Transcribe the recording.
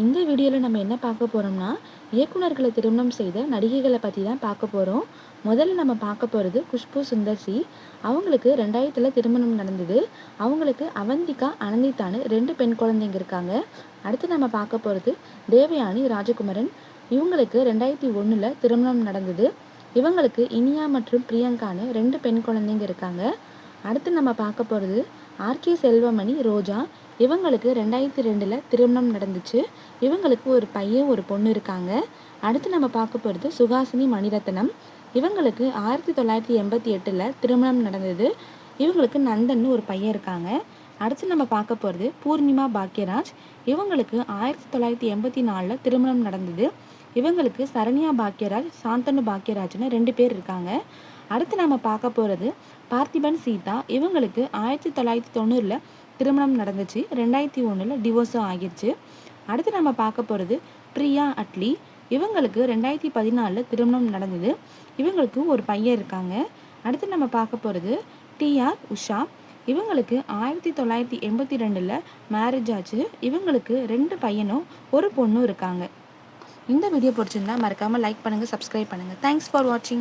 இந்த வீடியோவில் நம்ம என்ன பார்க்க போகிறோம்னா, இயக்குனர்களை திருமணம் செய்த நடிகைகளை பற்றி தான் பார்க்க போகிறோம். முதல்ல நம்ம பார்க்க போகிறது குஷ்பு சுந்தர் சி. அவங்களுக்கு 2000 திருமணம் நடந்தது. அவங்களுக்கு அவந்திகா, அனந்திதான்னு 2 பெண் குழந்தைங்க இருக்காங்க. அடுத்து நம்ம பார்க்க போகிறது தேவயானி ராஜகுமரன். இவங்களுக்கு 2001 திருமணம் நடந்தது. இவங்களுக்கு இனியா மற்றும் பிரியங்கான்னு 2 பெண் குழந்தைங்க இருக்காங்க. அடுத்து நம்ம பார்க்க போகிறது ஆர்கே செல்வமணி ரோஜா. இவங்களுக்கு 2002 திருமணம் நடந்துச்சு. இவங்களுக்கு ஒரு பையன் ஒரு பொண்ணு இருக்காங்க. அடுத்து நம்ம பார்க்க போகிறது சுகாசினி மணிரத்னம். இவங்களுக்கு 1988 திருமணம் நடந்தது. இவங்களுக்கு நந்தன்னு ஒரு பையன் இருக்காங்க. அடுத்து நம்ம பார்க்க போகிறது பூர்ணிமா பாக்யராஜ். இவங்களுக்கு 1984 திருமணம் நடந்தது. இவங்களுக்கு சரண்யா பாக்யராஜ், சாந்தனு பாக்யராஜ்னு 2 பேர் இருக்காங்க. அடுத்து நம்ம பார்க்க போகிறது பார்த்திபன் சீதா. இவங்களுக்கு 1990 திருமணம் நடந்துச்சு. 2001 டிவோர்ஸும் ஆகிடுச்சு. அடுத்து நம்ம பார்க்க போகிறது பிரியா அட்லி. இவங்களுக்கு 2014 திருமணம் நடந்தது. இவங்களுக்கு ஒரு பையன் இருக்காங்க. அடுத்து நம்ம பார்க்க போகிறது டிஆர் உஷா. இவங்களுக்கு 1982 மேரேஜ் ஆச்சு. இவங்களுக்கு 2 பையனும் ஒரு பொண்ணும் இருக்காங்க. இந்த வீடியோ பிடிச்சிருந்தா மறக்காமல் லைக் பண்ணுங்கள், சப்ஸ்கிரைப் பண்ணுங்கள். தேங்க்ஸ் ஃபார் வாட்சிங்.